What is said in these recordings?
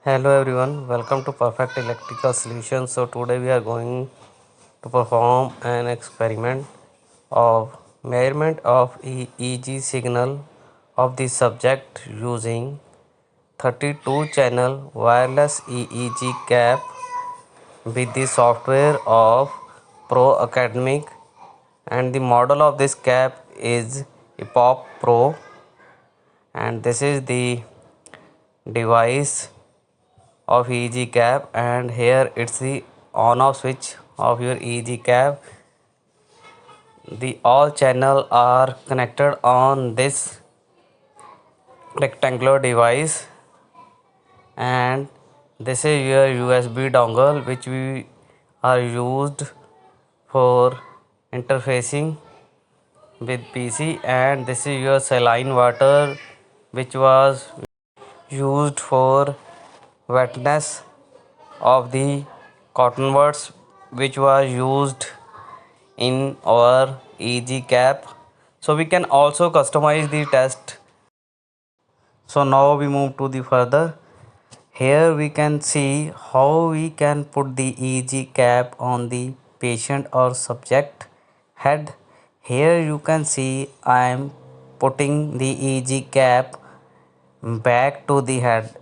Hello everyone, welcome to Perfect Electrical Solutions. So today we are going to perform an experiment of measurement of EEG signal of the subject using 32 channel wireless EEG cap with the software of Pro Academic, and the model of this cap is EPOP Pro, and this is the device of EEG cap, and here it's the on off switch of your EEG cap. The all channel are connected on this rectangular device, and this is your USB dongle which we are used for interfacing with PC, and this is your saline water which was used for wetness of the cotton buds which was used in our EG cap. So we can also customize the test. So now we move to the further. Here we can see how we can put the EG cap on the patient or subject head. Here you can see I am putting the EG cap back to the head.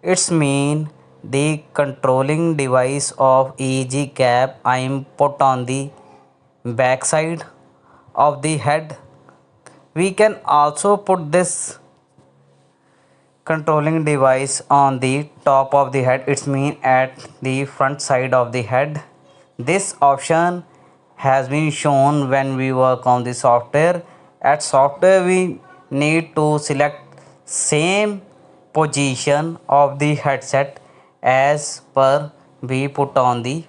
It's mean the controlling device of EEG cap I am put on the back side of the head. We can also put this controlling device on the top of the head. It's mean at the front side of the head. This option has been shown when we work on the software. At software we need to select same position of the headset as per we put on the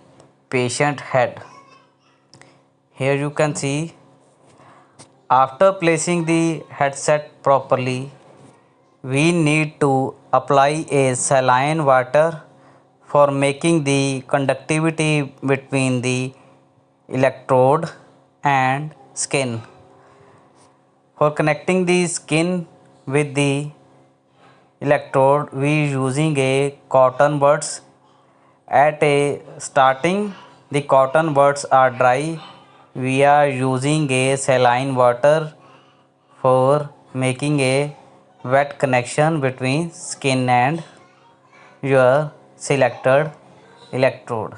patient head. Here you can see after placing the headset properly, we need to apply a saline water for making the conductivity between the electrode and skin. For connecting the skin with the electrode, we using a cotton buds. At a starting, the cotton buds are dry. We are using a saline water for making a wet connection between skin and your selected electrode.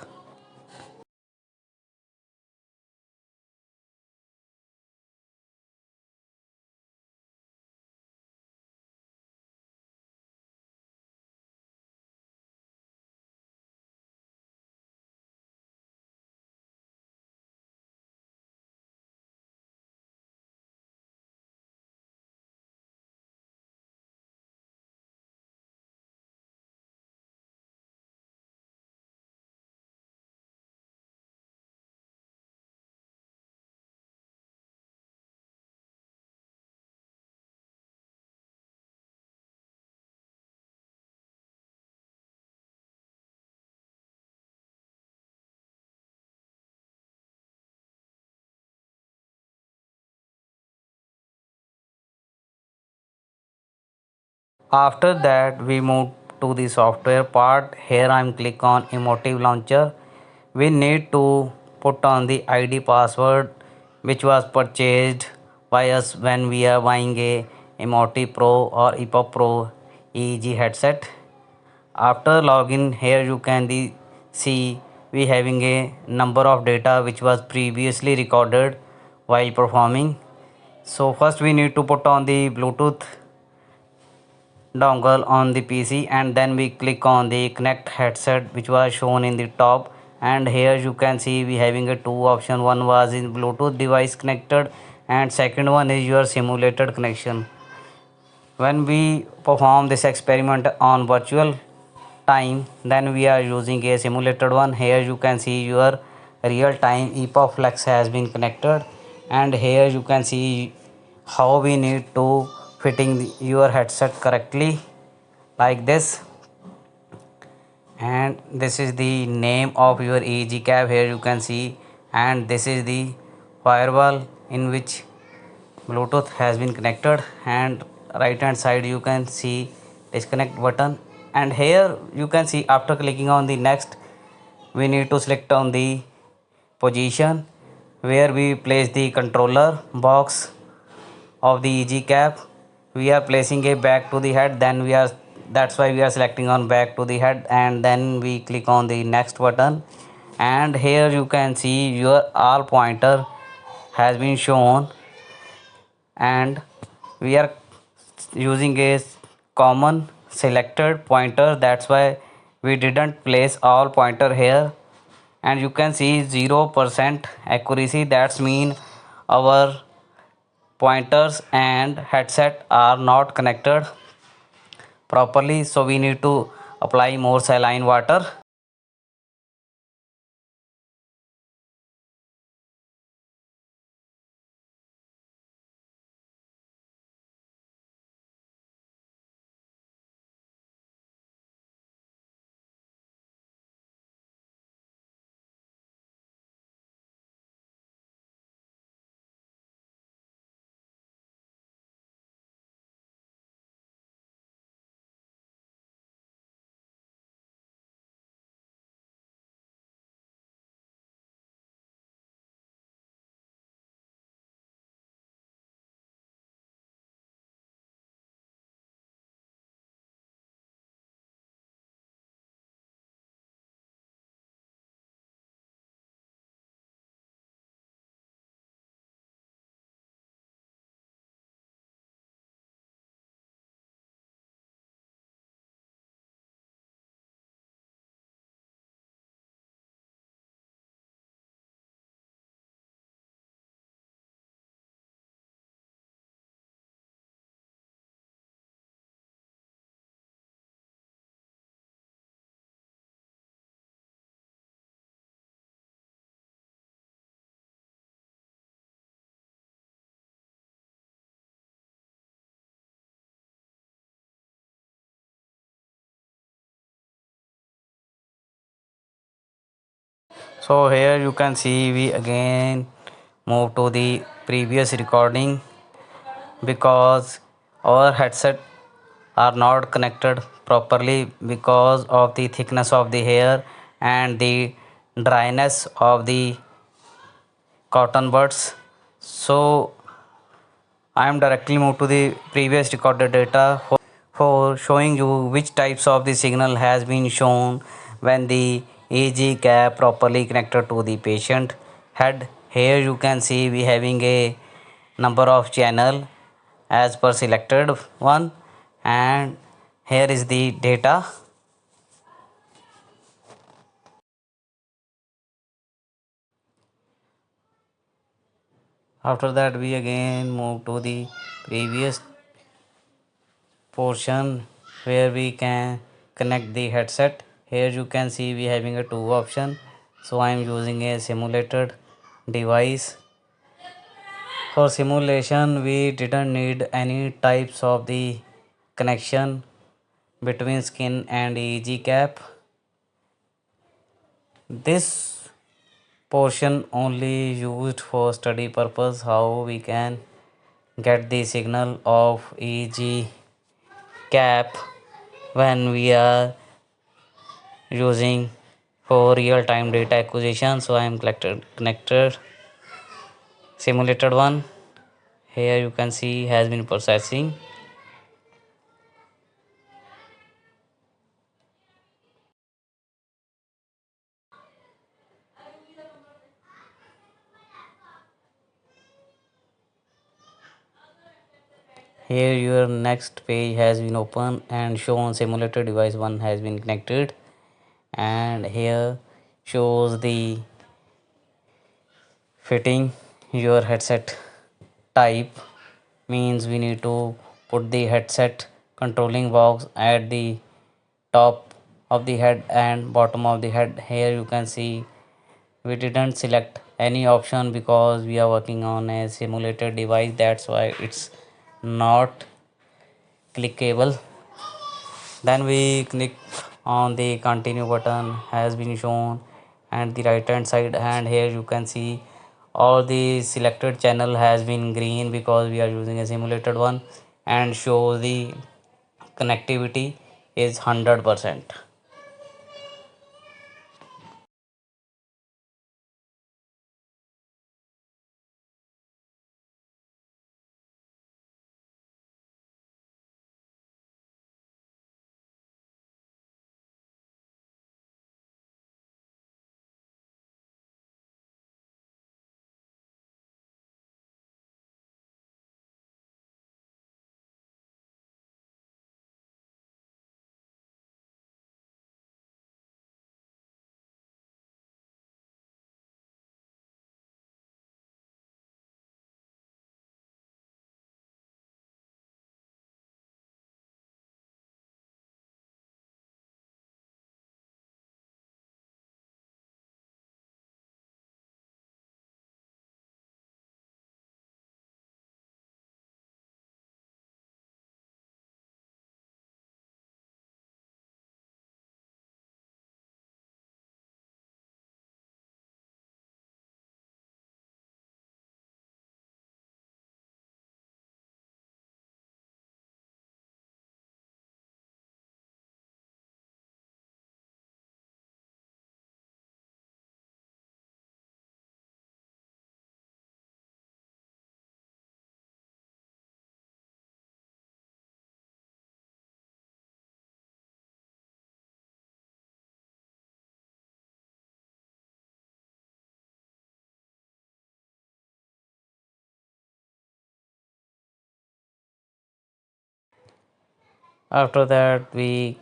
After that we move to the software part. Here I am click on emotive launcher. We need to put on the ID password which was purchased by us when we are buying a emotive pro or epop pro EEG headset. After login, here you can see we having a number of data which was previously recorded while performing. So first we need to put on the Bluetooth dongle on the PC, and then we click on the connect headset which was shown in the top, and here you can see we having a two option. One was in Bluetooth device connected, and second one is your simulated connection. When we perform this experiment on virtual time, then we are using a simulated one. Here you can see your real time EPOP flex has been connected, and here you can see how we need to fitting your headset correctly like this. And this is the name of your EEG cap, here you can see, and this is the firewall in which Bluetooth has been connected, and right hand side you can see disconnect button. And here you can see, after clicking on the next, we need to select on the position where we place the controller box of the EG cap. We are placing it back to the head, then we are, that's why we are selecting on back to the head, and then we click on the next button. And here you can see your all pointer has been shown, and we are using a common selected pointer, that's why we didn't place all pointer here. And you can see 0% accuracy, that's mean our pointers and headset are not connected properly, so we need to apply more saline water. So here you can see we again move to the previous recording, because our headset are not connected properly because of the thickness of the hair and the dryness of the cotton buds. So I am directly moved to the previous recorded data for showing you which types of the signal has been shown when the EG cap properly connected to the patient head. Here you can see we having a number of channel as per selected one, and here is the data. After that we again move to the previous portion where we can connect the headset. Here you can see we having a two option, so I am using a simulated device. For simulation we didn't need any types of the connection between skin and EEG cap. This portion only used for study purpose, how we can get the signal of EEG cap when we are using for real time data acquisition. So I am connected simulated one. Here you can see has been processing. Here your next page has been open and shown simulated device 1 has been connected, and here shows the fitting your headset type, means we need to put the headset controlling box at the top of the head and bottom of the head. Here you can see we didn't select any option because we are working on a simulated device, that's why it's not clickable. Then we click on the continue button has been shown and the right hand side, and here you can see all the selected channel has been green because we are using a simulated one, and show the connectivity is 100%. After that, we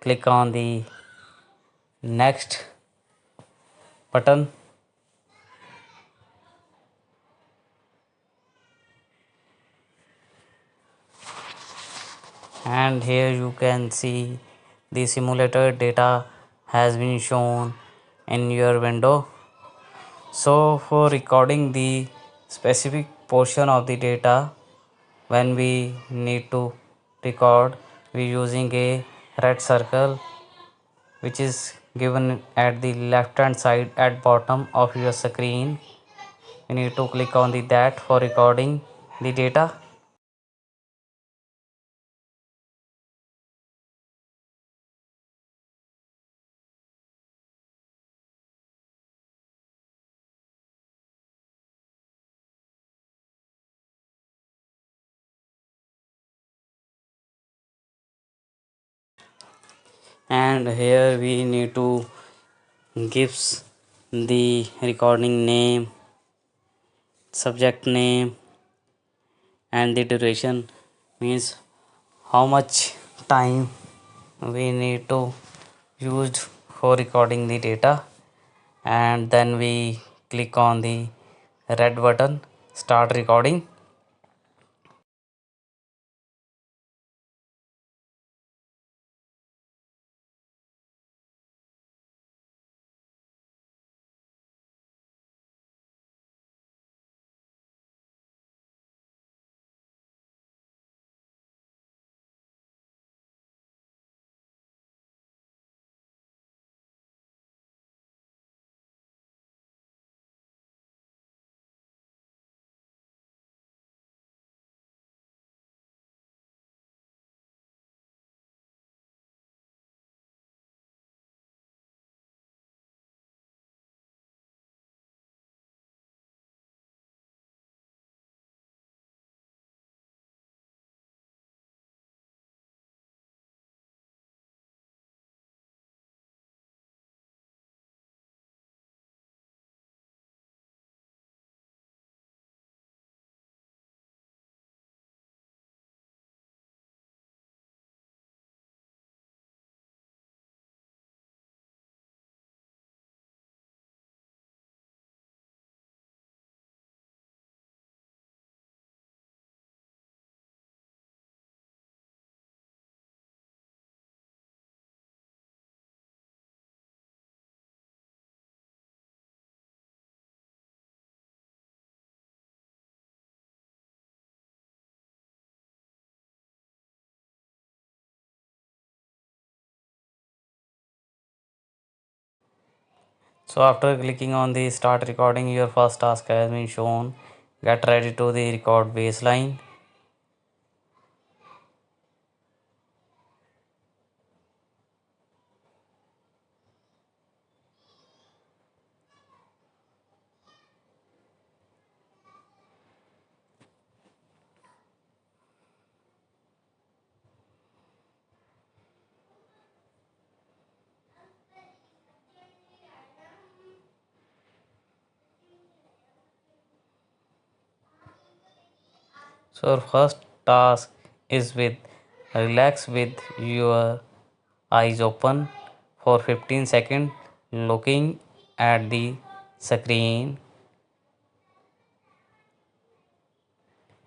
click on the next button, and here you can see the simulator data has been shown in your window. So for recording the specific portion of the data, when we need to record, we using a red circle which is given at the left hand side at bottom of your screen. You need to click on the that for recording the data. And here we need to gives the recording name, subject name, and the duration, means how much time we need to use for recording the data. And then we click on the red button, start recording. So after clicking on the start recording, your first task has been shown. Get ready to the record baseline. So our first task is with relax with your eyes open for 15 seconds looking at the screen.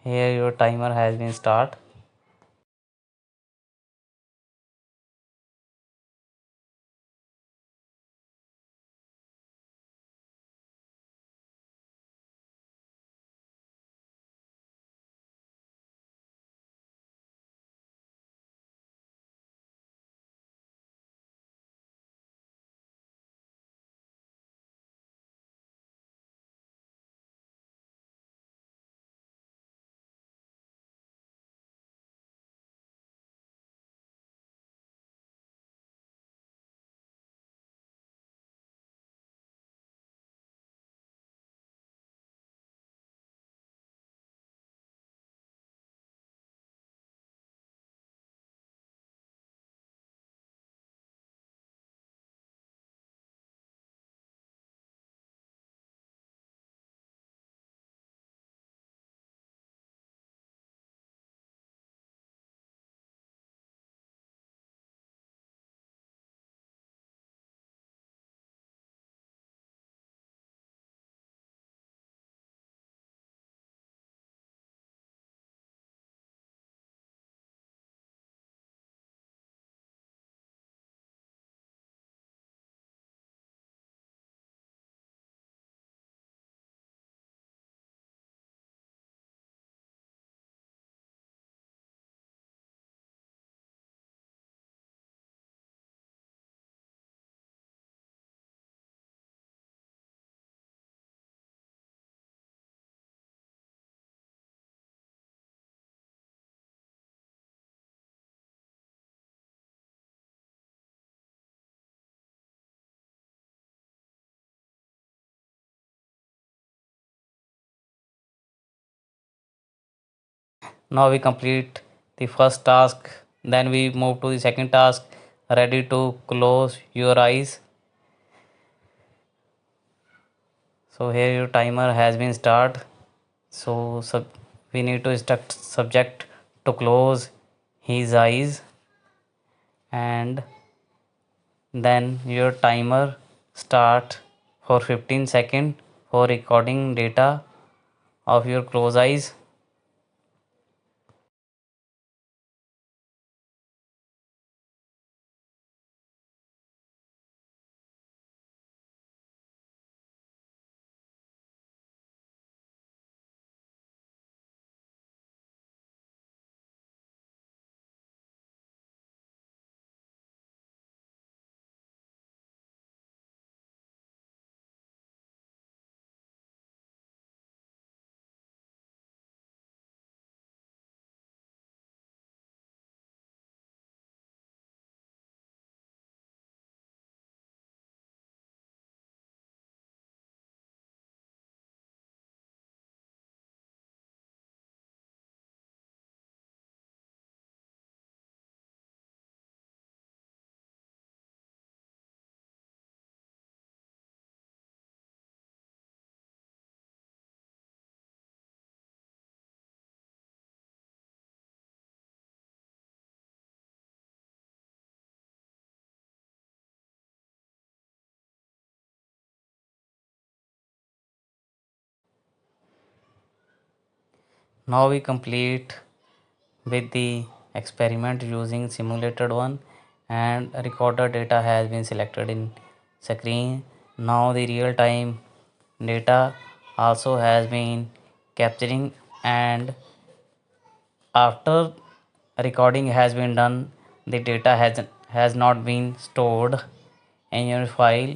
Here your timer has been start. Now we complete the first task, then we move to the second task. Ready to close your eyes. So here your timer has been start. So we need to instruct subject to close his eyes, and then your timer start for 15 seconds for recording data of your closed eyes. Now we complete with the experiment using simulated one, and recorded data has been selected in screen. Now the real time data also has been capturing, and after recording has been done, the data has not been stored in your file.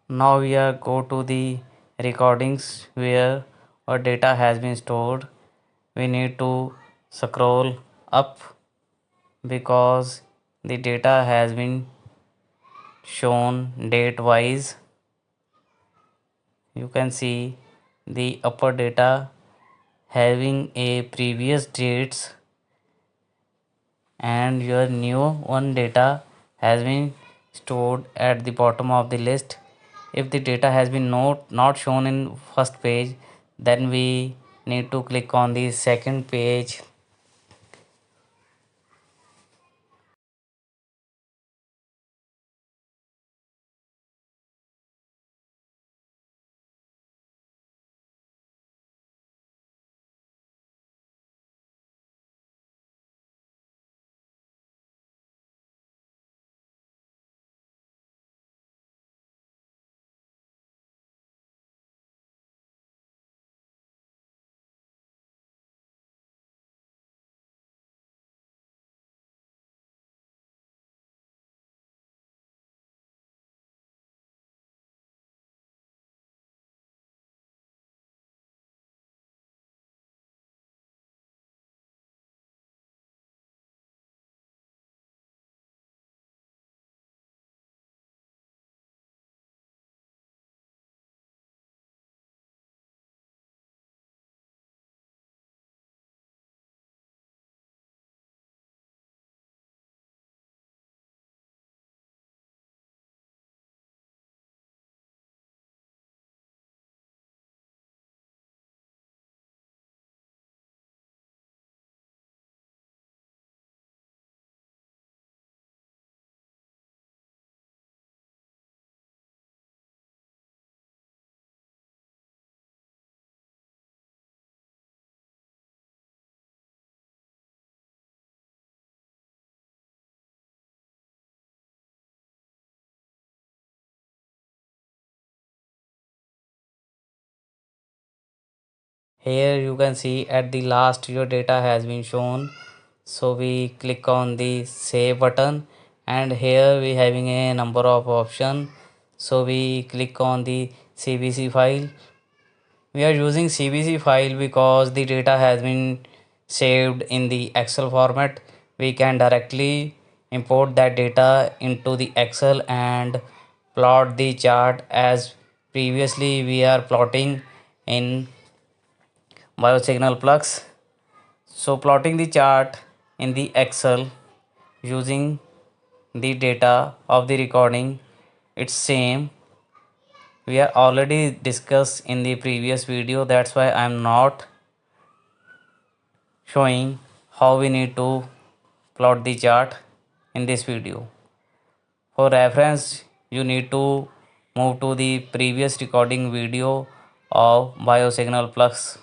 Now we are go to the recordings where our data has been stored. We need to scroll up because the data has been shown date wise. You can see the upper data having a previous dates and your new one data has been stored at the bottom of the list. If the data has been not shown in first page, then we need to click on the second page. Here you can see at the last your data has been shown. So we click on the save button and here we having a number of option. So we click on the CBC file. We are using CBC file because the data has been saved in the Excel format. We can directly import that data into the Excel and plot the chart as previously we are plotting in Biosignal Plus. So plotting the chart in the Excel using the data of the recording, it's same. We are already discussed in the previous video, that's why I'm not showing how we need to plot the chart in this video. For reference, you need to move to the previous recording video of Biosignal Plus.